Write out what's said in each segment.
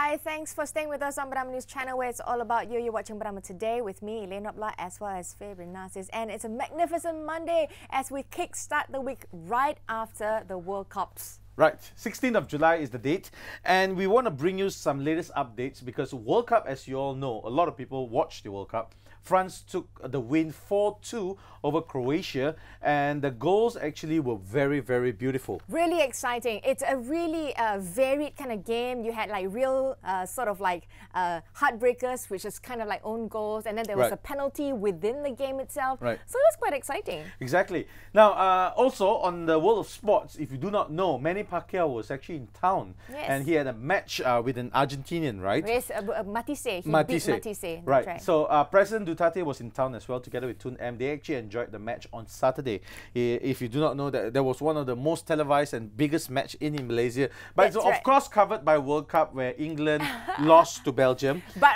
Hi, thanks for staying with us on BERNAMA News Channel, where it's all about you. You're watching BERNAMA Today with me, Elaine Obla, as well as Fabian Narcis. And it's a magnificent Monday as we kickstart the week right after the World Cups. Right, 16th of July is the date, and we want to bring you some latest updates because World Cup, as you all know, a lot of people watch the World Cup. France took the win 4-2 over Croatia, and the goals actually were very, very beautiful. Really exciting. It's a really varied kind of game. You had like real sort of like heartbreakers, which is kind of like own goals, and then there was a penalty within the game itself. Right. So it was quite exciting. Exactly. Now, also on the world of sports, if you do not know, Manny Pacquiao was actually in town, and he had a match with an Argentinian, right? Yes, Matisse. He beat Matisse. Right. So President Duterte was in town as well, together with Tun M. They actually enjoyed the match on Saturday. If you do not know, that was one of the most televised and biggest match in Malaysia. But it's of course covered by World Cup, where England lost to Belgium. But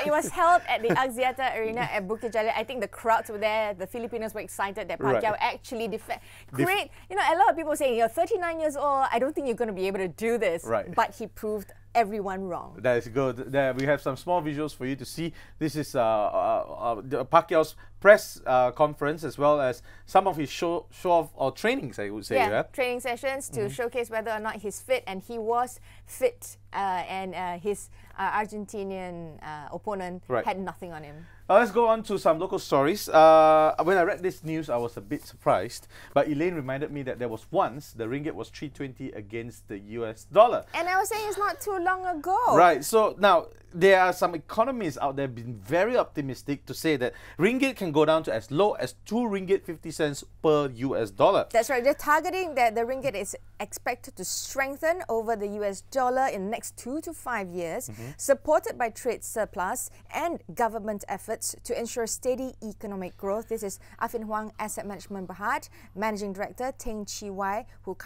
it was held at the Axiata Arena at Bukit Jalil. I think the crowds were there. The Filipinos were excited that Pacquiao actually great. You know, a lot of people saying, you're 39 years old, I don't think you're going to be able to do this. Right. But he proved everyone wrong. That is good. There we have some small visuals for you to see. This is Pacquiao's press conference, as well as some of his show off or trainings, I would say. Yeah, training sessions to showcase whether or not he's fit, and he was fit, and his Argentinian opponent had nothing on him. Let's go on to some local stories. When I read this news, I was a bit surprised, but Elaine reminded me that there was once the ringgit was 320 against the US dollar. And I was saying it's not too long ago. Right. So now there are some economists out there being very optimistic to say that ringgit can go down to as low as 2 ringgit 50 cents per US dollar. That's right. They're targeting that the ringgit is expected to strengthen over the US dollar in the next 2 to 5 years, supported by trade surplus and government efforts to ensure steady economic growth. This is Afin Huang Asset Management Berhad, Managing Director Teng Chi Wai, who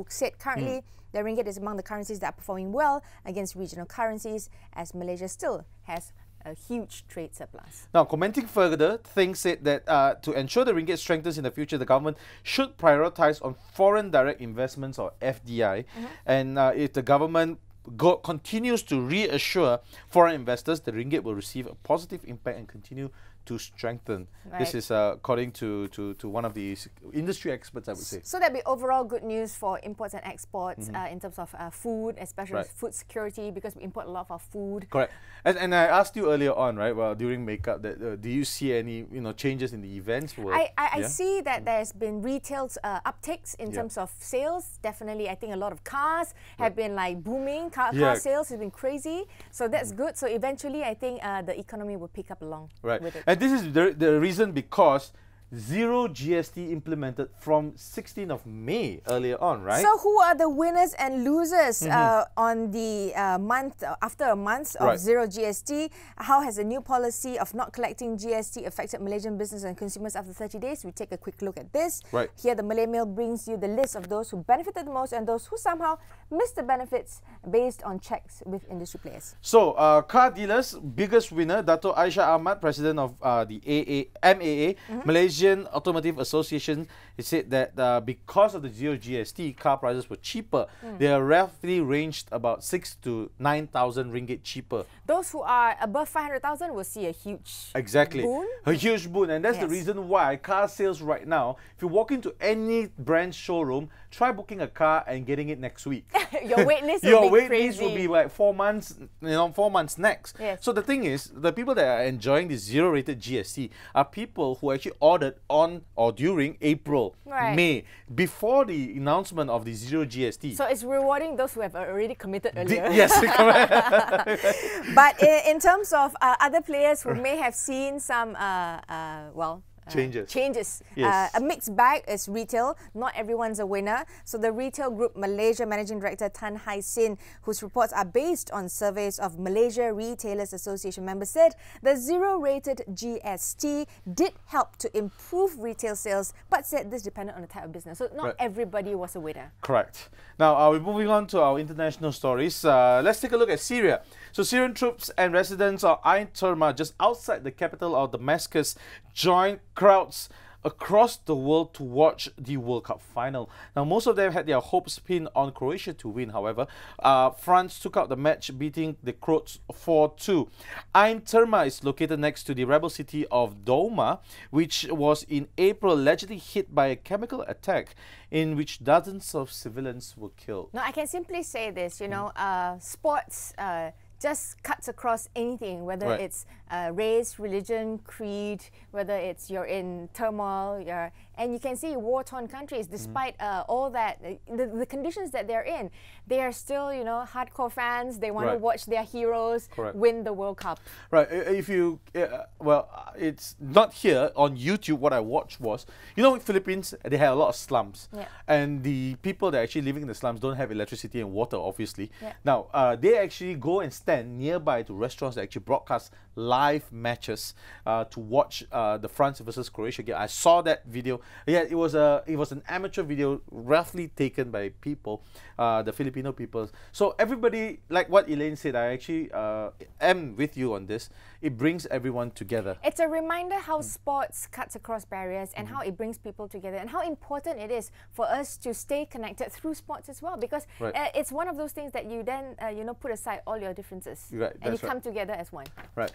said currently the ringgit is among the currencies that are performing well against regional currencies, as Malaysia still has a huge trade surplus. Now, commenting further, Teng said that to ensure the ringgit strengthens in the future, the government should prioritize on foreign direct investments, or FDI, and if the government continues to reassure foreign investors, the ringgit will receive a positive impact and continue to strengthen. Right. This is according to one of the industry experts, I would say. So that'd be overall good news for imports and exports in terms of food, especially food security, because we import a lot of our food. Correct. And I asked you earlier on, right, well, during makeup, that do you see any changes in the events? I see that there's been retail upticks in terms of sales. Definitely, I think a lot of cars have been like booming. Car sales has been crazy. So that's good. So eventually, I think the economy will pick up along with it. And this is the reason, because zero GST implemented from 16th of May earlier on, right? So who are the winners and losers on the after a month of zero GST? How has the new policy of not collecting GST affected Malaysian business and consumers after 30 days? We take a quick look at this. Right. Here, the Malay Mail brings you the list of those who benefited the most and those who somehow missed the benefits based on checks with industry players. So, car dealers, biggest winner, Dato' Aisyah Ahmad, president of the MAA, Malaysian Automotive Association, he said that because of the zero GST, car prices were cheaper. They are roughly ranged about 6,000 to 9,000 ringgit cheaper. Those who are above 500,000 will see a huge boon. A huge boon, and that's the reason why car sales right now, if you walk into any brand showroom, try booking a car and getting it next week. Your wait list will be like 4 months, 4 months next. Yes. So the thing is, the people that are enjoying the zero rated GST are people who actually ordered on or during April, May, before the announcement of the zero GST. So it's rewarding those who have already committed earlier. Yes, correct. But in terms of other players who may have seen some, changes. Yes. A mixed bag is retail. Not everyone's a winner. So the Retail Group Malaysia Managing Director Tan Hai Sin, whose reports are based on surveys of Malaysia Retailers Association members, said the zero-rated GST did help to improve retail sales, but said this depended on the type of business. So not everybody was a winner. Correct. Now, we're moving on to our international stories. Let's take a look at Syria. So Syrian troops and residents of Ain Terma, just outside the capital of Damascus, joined crowds across the world to watch the World Cup final. Now, most of them had their hopes pinned on Croatia to win, however. France took out the match, beating the Croats 4-2. Ain Terma is located next to the rebel city of Douma, which was in April allegedly hit by a chemical attack in which dozens of civilians were killed. No, I can simply say this, you know, sports just cuts across anything, whether it's race, religion, creed, whether it's you're in turmoil, and you can see war-torn countries, despite all that, the conditions that they're in, they are still, you know, hardcore fans. They want to watch their heroes win the World Cup. Right. If you, well, it's not here on YouTube. What I watched was, you know, in Philippines, they have a lot of slums, and the people that are actually living in the slums don't have electricity and water, obviously. Now, they actually go and stand nearby to restaurants that actually broadcast live matches to watch the France versus Croatia game. I saw that video. Yeah, it was an amateur video, roughly taken by people, the Filipino people. So everybody, like what Elaine said, I actually am with you on this. It brings everyone together. It's a reminder how sports cuts across barriers and how it brings people together, and how important it is for us to stay connected through sports as well, because it's one of those things that you then you know, put aside all your differences and you come together as one. Right.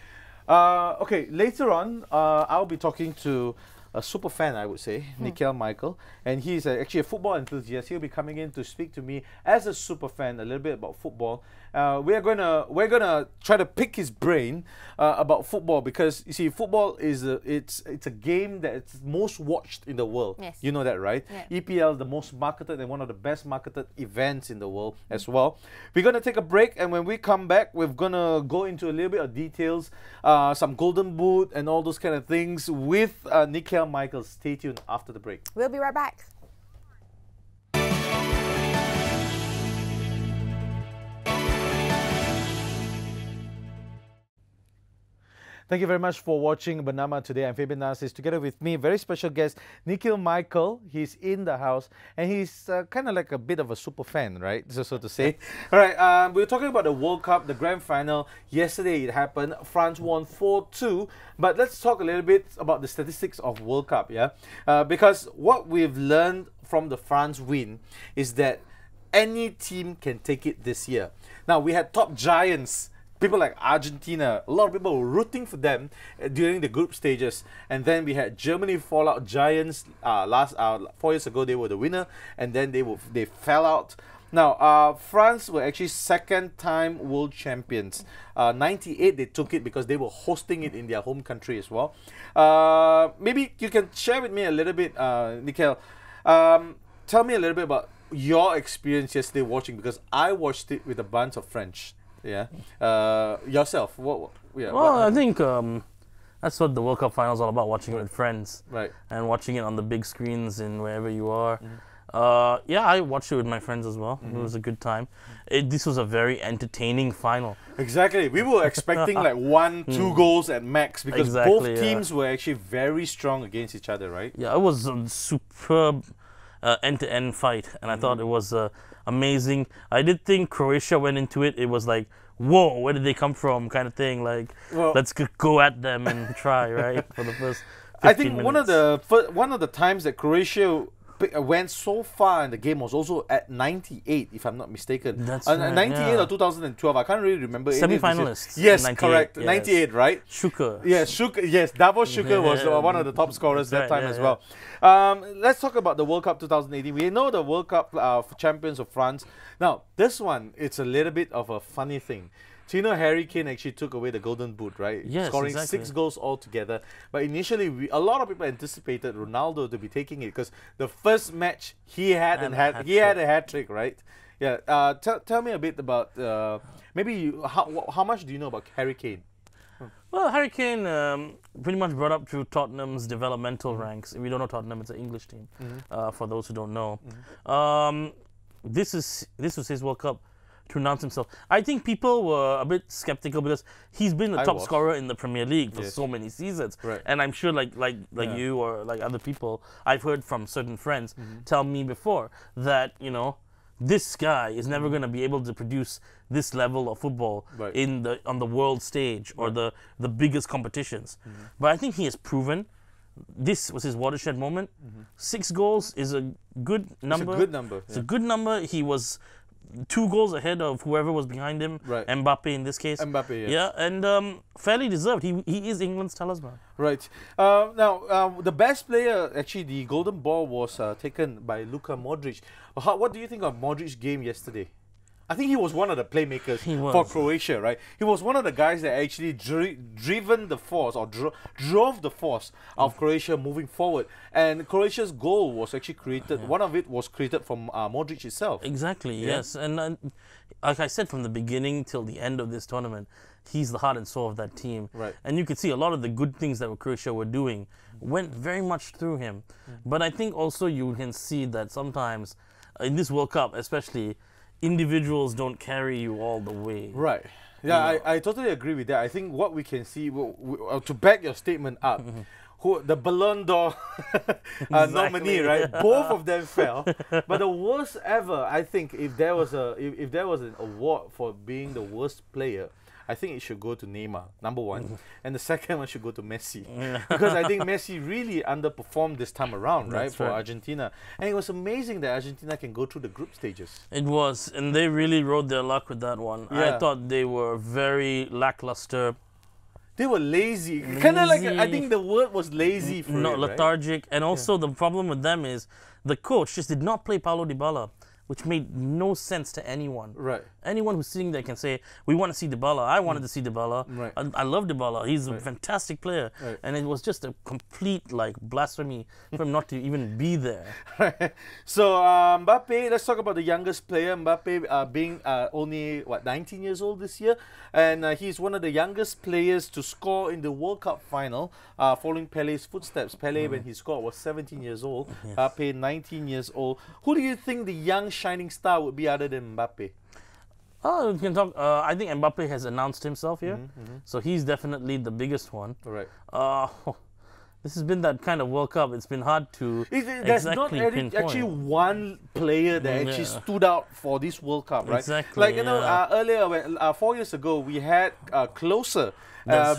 Okay, later on, I'll be talking to a super fan, I would say, Nikhil Michael, and he's actually a football enthusiast. He'll be coming in to speak to me as a super fan a little bit about football. We're gonna try to pick his brain about football, because you see, football is it's a game that's most watched in the world. Yes. You know that, right? Yeah. EPL is the most marketed and one of the best marketed events in the world as well. We're gonna take a break, and when we come back, we're gonna go into a little bit of details, some golden boot and all those kind of things with Nikhil Michael. Stay tuned after the break. We'll be right back. Thank you very much for watching BERNAMA today. I'm Fabian Narcis. Together with me, very special guest, Nikhil Michael. He's in the house, and he's kind of like a bit of a super fan, right? So to say. All right, we were talking about the World Cup, the grand final. Yesterday it happened. France won 4-2. But let's talk a little bit about the statistics of World Cup, yeah? Because what we've learned from the France win is that any team can take it this year. Now, we had top giants, people like Argentina. A lot of people were rooting for them during the group stages, and then we had Germany fall out. Giants 4 years ago, they were the winner, and then they fell out. Now, France were actually second-time world champions. 98, they took it because they were hosting it in their home country as well. Maybe you can share with me a little bit, Nikhil. Tell me a little bit about your experience yesterday watching, because I watched it with a bunch of French. Yeah. Yourself, what I think that's what the World Cup final is all about, watching it with friends. Right. And watching it on the big screens and wherever you are. Yeah, I watched it with my friends as well. It was a good time. This was a very entertaining final. Exactly. We were expecting like 1-2 goals at max, because both teams were actually very strong against each other, right? Yeah, it was a superb end-to-end fight, and I thought it was amazing. I did think Croatia went into it. It was like, whoa, where did they come from, kind of thing. Like, let's go at them and try, right, for the first 15 I think minutes. one of the times that Croatia went so far in the game was also at 98, if I'm not mistaken. That's right, 98 or 2012, I can't really remember. Semi-finalists. Yes, correct. Yes. 98, right? Shuker. Yes, Shuker. Yes, Davos Shuker was one of the top scorers that time as well. Let's talk about the World Cup 2018. We know the World Cup champions of France. Now, this one, it's a little bit of a funny thing. So, you know, Harry Kane actually took away the golden boot, right? Yes, scoring exactly. 6 goals altogether. But initially, a lot of people anticipated Ronaldo to be taking it, because the first match he had a hat-trick, right? Yeah. Tell me a bit about how much do you know about Harry Kane? Well, Harry Kane pretty much brought up through Tottenham's developmental ranks. If you don't know Tottenham, it's an English team. For those who don't know, this was his World Cup to announce himself. I think people were a bit skeptical because he's been the top scorer in the Premier League for so many seasons. Right. And I'm sure like you or like other people, I've heard from certain friends tell me before that, you know, this guy is never going to be able to produce this level of football on the world stage or the biggest competitions. But I think he has proven this was his watershed moment. 6 goals is a good number. It's a good number. It's a good number. He was 2 goals ahead of whoever was behind him. Right. Mbappe in this case. Mbappe, yes. Yeah, and fairly deserved. He is England's talisman. Right. Now, the best player, actually, the golden ball was taken by Luka Modric. What do you think of Modric's game yesterday? I think he was one of the playmakers for Croatia, right? He was one of the guys that actually driven the force or drove the force of Croatia moving forward. And Croatia's goal was actually created, one of it was created from Modric itself. Exactly, Yeah. yes. And like I said, from the beginning till the end of this tournament, he's the heart and soul of that team. Right. And you could see a lot of the good things that Croatia were doing went very much through him. But I think also you can see that sometimes in this World Cup especially, individuals don't carry you all the way. Right. Yeah, I totally agree with that. I think what we can see, to back your statement up, the Ballon d'Or nominee, right? Both of them fell. But the worst ever, I think, if there was an award for being the worst player, I think it should go to Neymar, number one. And the second one should go to Messi. Because I think Messi really underperformed this time around, right, for Argentina. And it was amazing that Argentina can go through the group stages. It was, and they really rode their luck with that one. Yeah. I thought they were very lackluster. They were lazy. Kind of like, I think the word was lazy for Not it, lethargic. And also the problem with them is the coach just did not play Paulo Dybala, which made no sense to anyone. Right. Anyone who's sitting there can say, we want to see Dybala. I wanted to see Dybala. Right. I love Dybala. He's a fantastic player. Right. And it was just a complete blasphemy for him not to even be there. So Mbappe, let's talk about the youngest player. Mbappe being only, 19 years old this year. And he's one of the youngest players to score in the World Cup final, following Pele's footsteps. Pele, when he scored, was 17 years old. Yes. Mbappe, 19 years old. Who do you think the young shining star would be other than Mbappe? Oh, we can talk. I think Mbappe has announced himself here. So he's definitely the biggest one. Right. This has been that kind of World Cup. It's been hard to There's exactly not pinpoint. actually one player that actually stood out for this World Cup, right? Exactly, Like, earlier, when, 4 years ago, we had Klose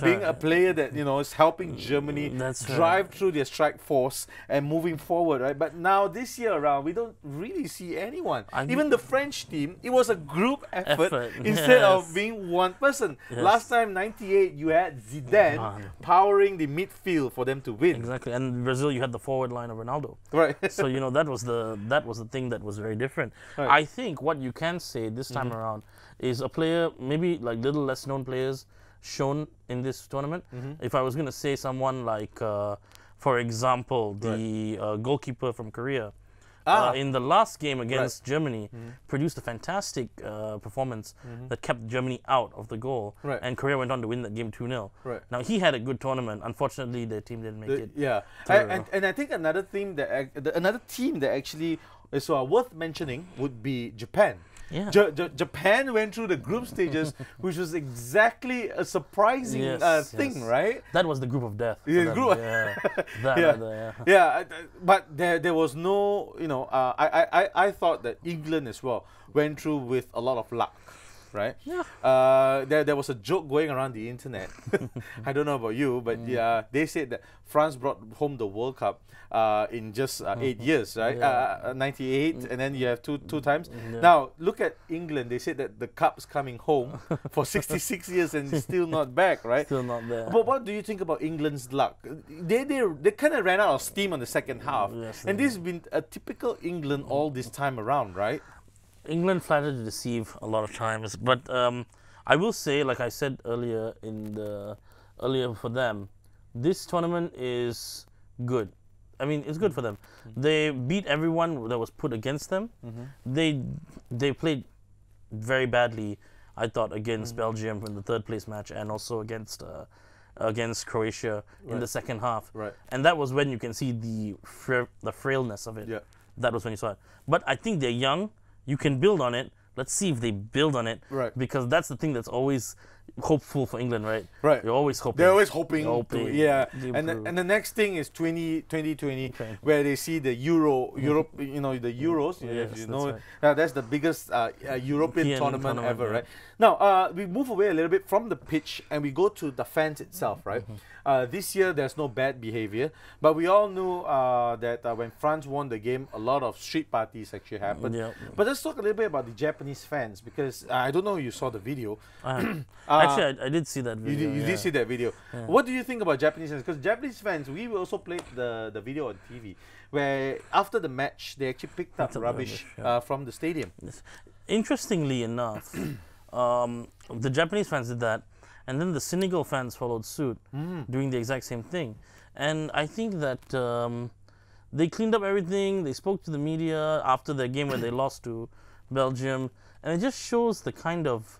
being a player that, is helping Germany drive through their strike force and moving forward, right? But now, this year around, we don't really see anyone. Even the French team, it was a group effort instead of being one person. Yes. Last time, 98, you had Zidane powering the midfield for them to win. Exactly, and Brazil, you had the forward line of Ronaldo. Right. So that was the thing that was very different. Right. I think what you can say this time around is a player, maybe like little less known players, shown in this tournament. If I was going to say someone like, for example, the goalkeeper from Korea. In the last game against Germany, produced a fantastic performance that kept Germany out of the goal, and Korea went on to win that game 2-0. Right. Now, he had a good tournament. Unfortunately, their team didn't make it. Yeah, and I think another team that actually is worth mentioning would be Japan. Yeah. Japan went through the group stages, which was exactly a surprising thing, right? That was the group of death. Yeah, group. But there was no, I thought that England as well went through with a lot of luck. Right? Yeah. There was a joke going around the internet. I don't know about you, but they said that France brought home the World Cup in just 8 years, right? 98, and then you have two times. Now look at England. They said that the cup's coming home for 66 years and it's still not back, right? Still not there. But what do you think about England's luck? They kind of ran out of steam on the second half, and this has been a typical England all this time around, right? England flattered to deceive a lot of times, but I will say, like I said earlier for them, this tournament is good. I mean, it's good for them. They beat everyone that was put against them. They played very badly, I thought, against Belgium in the third place match, and also against Croatia in the second half. Right. And that was when you can see the frailness of it. Yeah. That was when you saw it. But I think they're young. You can build on it. Let's see if they build on it. Right. Because that's the thing that's always hopeful for England, right? Right. You're always hoping. They're always hoping. to And the next thing is 2020, where they see the Europe, the Euros. Yes, that's the biggest European tournament ever, yeah. right? Now, we move away a little bit from the pitch and we go to the fans itself, right? This year, there's no bad behavior, but we all knew that when France won the game, a lot of street parties actually happened. Yeah. But let's talk a little bit about the Japanese fans, because I don't know if you saw the video. Actually, I did see that video. You did see that video. Yeah. What do you think about Japanese fans? Because Japanese fans, we also played the video on TV, where after the match, they actually picked up rubbish from the stadium. Yes. Interestingly enough, the Japanese fans did that, and then the Senegal fans followed suit, doing the exact same thing. And I think that they cleaned up everything. They spoke to the media after their game where they lost to Belgium, and it just shows the kind of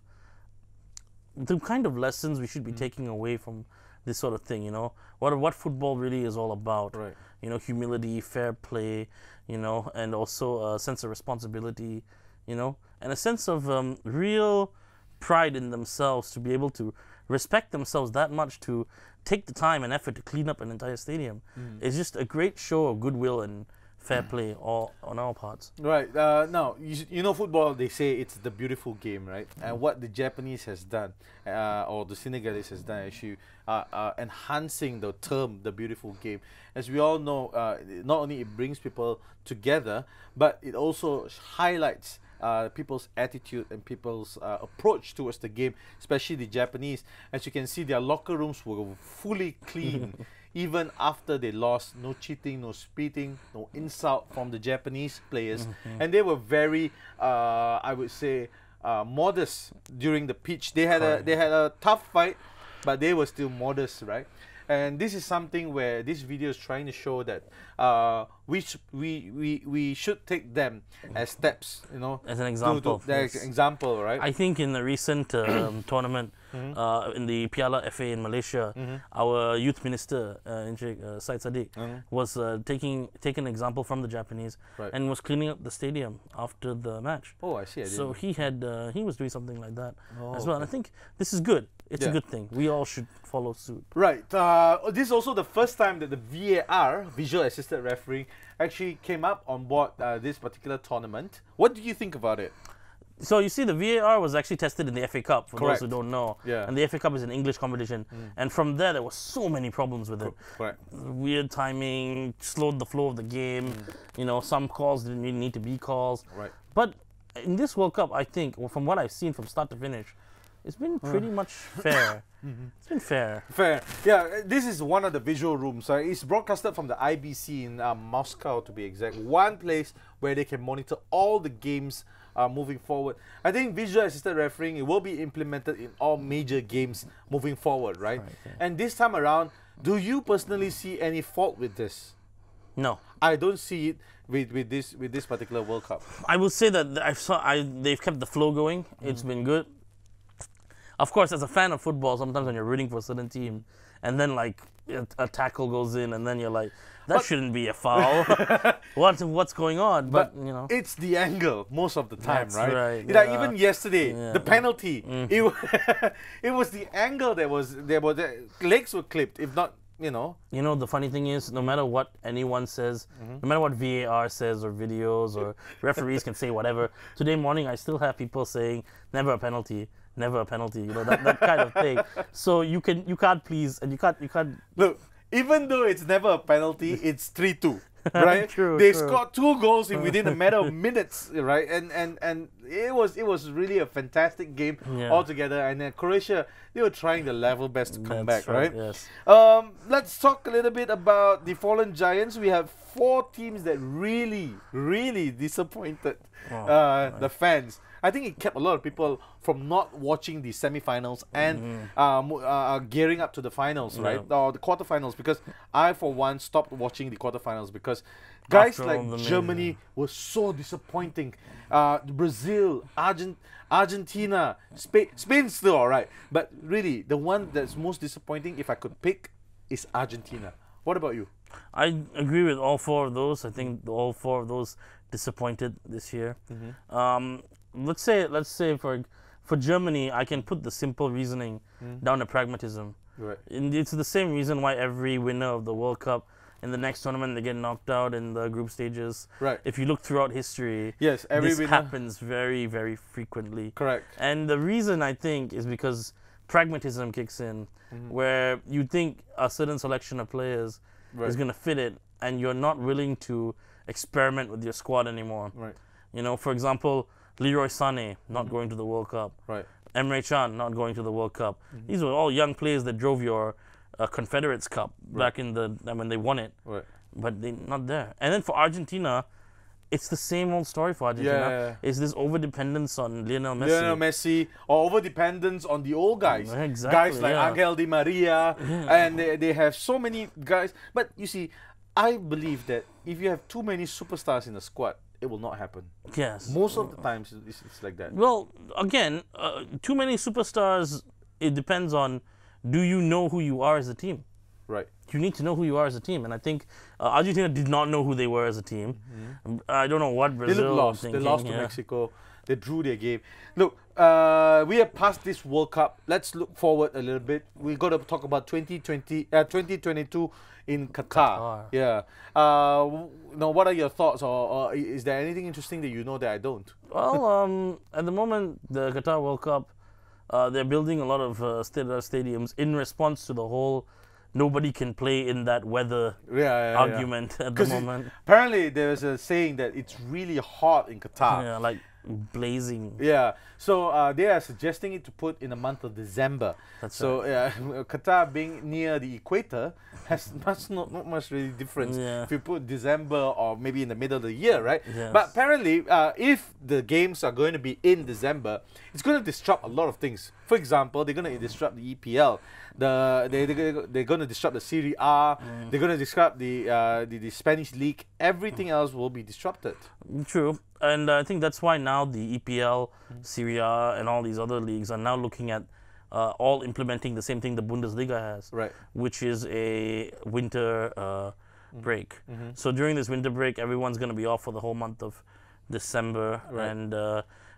lessons we should be taking away from this sort of thing. You know, what football really is all about. Right. You know, humility, fair play. You know, and also a sense of responsibility. You know, and a sense of real pride in themselves to be able to respect themselves that much to take the time and effort to clean up an entire stadium. It's just a great show of goodwill and fair play all on our parts. Right. Now, you know football, they say it's the beautiful game, right? And what the Japanese has done, or the Senegalese has done, actually enhancing the term, the beautiful game. As we all know, not only it brings people together, but it also highlights people's attitude and people's approach towards the game, especially the Japanese. As you can see, their locker rooms were fully clean even after they lost. No cheating, no spitting, no insult from the Japanese players. And they were very, I would say, modest during the pitch. They had a tough fight, but they were still modest, right? And this is something where this video is trying to show that we should take them as steps, you know, As an example. Example, right? I think in the recent tournament in the Piala FA in Malaysia, our youth minister, Syed Sadiq, was taking an example from the Japanese and was cleaning up the stadium after the match. Oh, I see. So he was doing something like that as well. And I think this is good. It's a good thing. We all should follow suit. Right. This is also the first time that the VAR, Visual Assisted Refereeing, actually came up on board this particular tournament. What do you think about it? So you see, the VAR was actually tested in the FA Cup, for Correct. those who don't know. Yeah. And the FA Cup is an English competition. And from there were so many problems with it. Correct. Weird timing, slowed the flow of the game. You know, some calls didn't really need to be calls. Right. But in this World Cup, I think, well, from what I've seen from start to finish, it's been pretty much fair. It's been fair. Fair. Yeah, this is one of the visual rooms. It's broadcasted from the IBC in Moscow, to be exact. One place where they can monitor all the games moving forward. I think visual assisted refereeing, it will be implemented in all major games moving forward, right? And this time around, do you personally see any fault with this? No. I don't see it with this particular World Cup. I will say that they've kept the flow going. It's been good. Of course, as a fan of football, sometimes when you're rooting for a certain team, and then like a tackle goes in, and then you're like, that shouldn't be a foul. What's going on? But you know, it's the angle most of the time, That's right? right, Like even yesterday, yeah. the penalty, it was the angle that was there. The legs were clipped, if not. You know, the funny thing is, no matter what anyone says, no matter what VAR says or videos or referees can say whatever, today morning I still have people saying never a penalty, never a penalty. You know, that kind of thing. So you can't please, and you can't. Look, even though it's never a penalty, it's 3-2. Right? True, they true. scored 2 goals within a matter of minutes, right? And it was really a fantastic game altogether. And then Croatia, they were trying their level best to come back, right? Yes. Let's talk a little bit about the fallen giants. We have 4 teams that really disappointed the fans. I think it kept a lot of people from not watching the semi-finals and gearing up to the finals, right? Or the quarterfinals, because I, for one, stopped watching the quarterfinals because guys After all like the Germany were so disappointing. Brazil, Argentina, Spain's still all right. But really, the one that's most disappointing, if I could pick, is Argentina. What about you? I agree with all 4 of those. I think all 4 of those disappointed this year. Let's say for Germany, I can put the simple reasoning down to pragmatism. Right. And it's the same reason why every winner of the World Cup in the next tournament they get knocked out in the group stages. Right. If you look throughout history, Yes, every this winner happens very, very frequently. Correct. And the reason I think is because pragmatism kicks in, where you think a certain selection of players is going to fit it, and you're not willing to experiment with your squad anymore. Right. You know, for example, Leroy Sané not going to the World Cup. Right. Emre Can not going to the World Cup. These were all young players that drove your Confederates Cup back in the when they won it. Right. But they're not there. And then for Argentina, it's the same old story for Argentina. Yeah. It's this over-dependence on Lionel Messi. Lionel Messi, or over-dependence on the old guys. Exactly, Guys like yeah. Angel Di Maria, and they have so many guys. But you see, I believe that if you have too many superstars in the squad, it will not happen. Yes. Most of the times, it's like that. Well, again, too many superstars, it depends on, do you know who you are as a team? Right. You need to know who you are as a team. And I think Argentina did not know who they were as a team. I don't know what Brazil They look lost. thinking, They lost to Mexico. They drew their game. Look, we have passed this World Cup. Let's look forward a little bit. We got to talk about 2022 in Qatar. Yeah. Now, what are your thoughts, or is there anything interesting that you know that I don't? Well, at the moment, the Qatar World Cup, they're building a lot of stadiums in response to the whole nobody can play in that weather argument at the moment. Apparently, there's a saying that it's really hot in Qatar. Yeah, like blazing. Yeah, so they are suggesting it to put in the month of December. That's so Qatar being near the equator has not much really difference if you put December or maybe in the middle of the year, right? Yes. But apparently, if the games are going to be in December, it's going to disrupt a lot of things. For example, they're going to disrupt the EPL. They're going to disrupt the Serie A. They're going to disrupt the Spanish league. Everything else will be disrupted. True. And I think that's why now the EPL, Serie A, and all these other leagues are now looking at all implementing the same thing the Bundesliga has, which is a winter break. So during this winter break, everyone's going to be off for the whole month of December and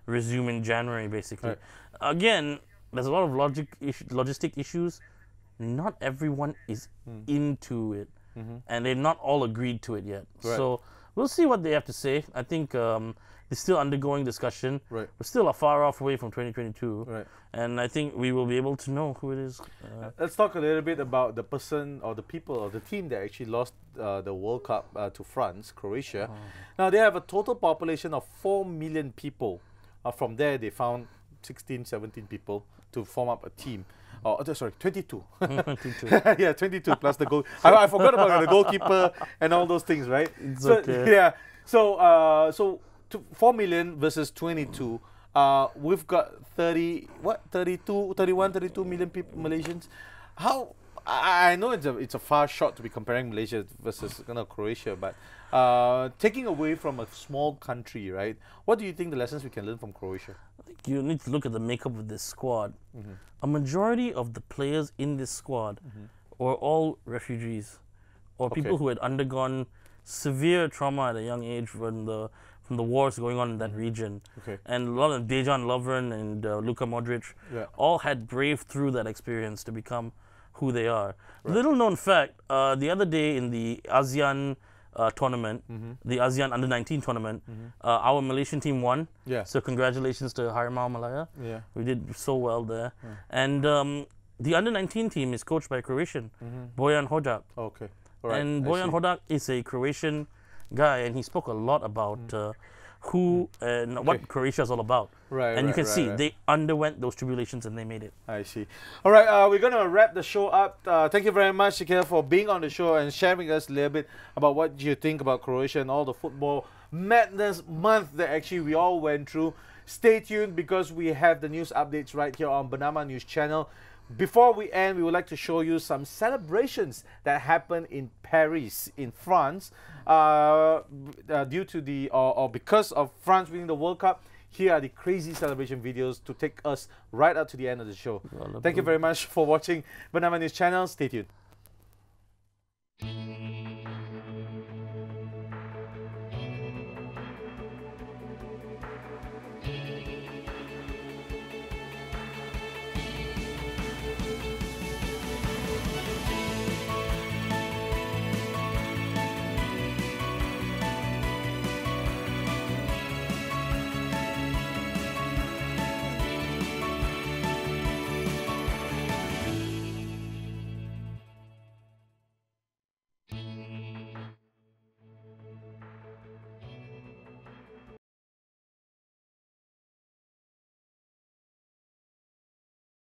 resume in January, basically. Again, there's a lot of logistic issues. Not everyone is into it, and they're not all agreed to it yet. So we'll see what they have to say. I think they're still undergoing discussion. We're still far off away from 2022. And I think we will be able to know who it is. Let's talk a little bit about the person or the people or the team that actually lost the World Cup to France, Croatia. Now, they have a total population of 4 million people. From there, they found 16, 17 people to form up a team. Oh, sorry, 22. 22. Yeah, 22 plus the goal. I forgot about the goalkeeper and all those things, right? It's okay. Yeah. So 4 million versus 22. We've got 31, 32 million people, Malaysians. How? I know it's a far shot to be comparing Malaysia versus Croatia, but taking away from a small country, right? What do you think the lessons we can learn from Croatia? I think you need to look at the makeup of this squad. A majority of the players in this squad were all refugees or people who had undergone severe trauma at a young age from the wars going on in that region. And a lot of Dejan Lovren and Luka Modric all had braved through that experience to become who they are. Little known fact, the other day in the ASEAN tournament, the ASEAN Under-19 tournament, our Malaysian team won. So congratulations to Harimau Malaya. We did so well there. And the Under-19 team is coached by a Croatian, Bojan Hodak. And Bojan Hodak is a Croatian guy, and he spoke a lot about who and what Croatia is all about. And you can see they underwent those tribulations and they made it. I see. All right, we're going to wrap the show up. Thank you very much, Shakil, for being on the show and sharing us a little bit about what you think about Croatia and all the football madness month that actually we all went through. Stay tuned because we have the news updates right here on BERNAMA News Channel. Before we end, we would like to show you some celebrations that happened in Paris, in France, due to the or because of France winning the World Cup. Here are the crazy celebration videos to take us right up to the end of the show. Thank you very much for watching BERNAMA News Channel. Stay tuned.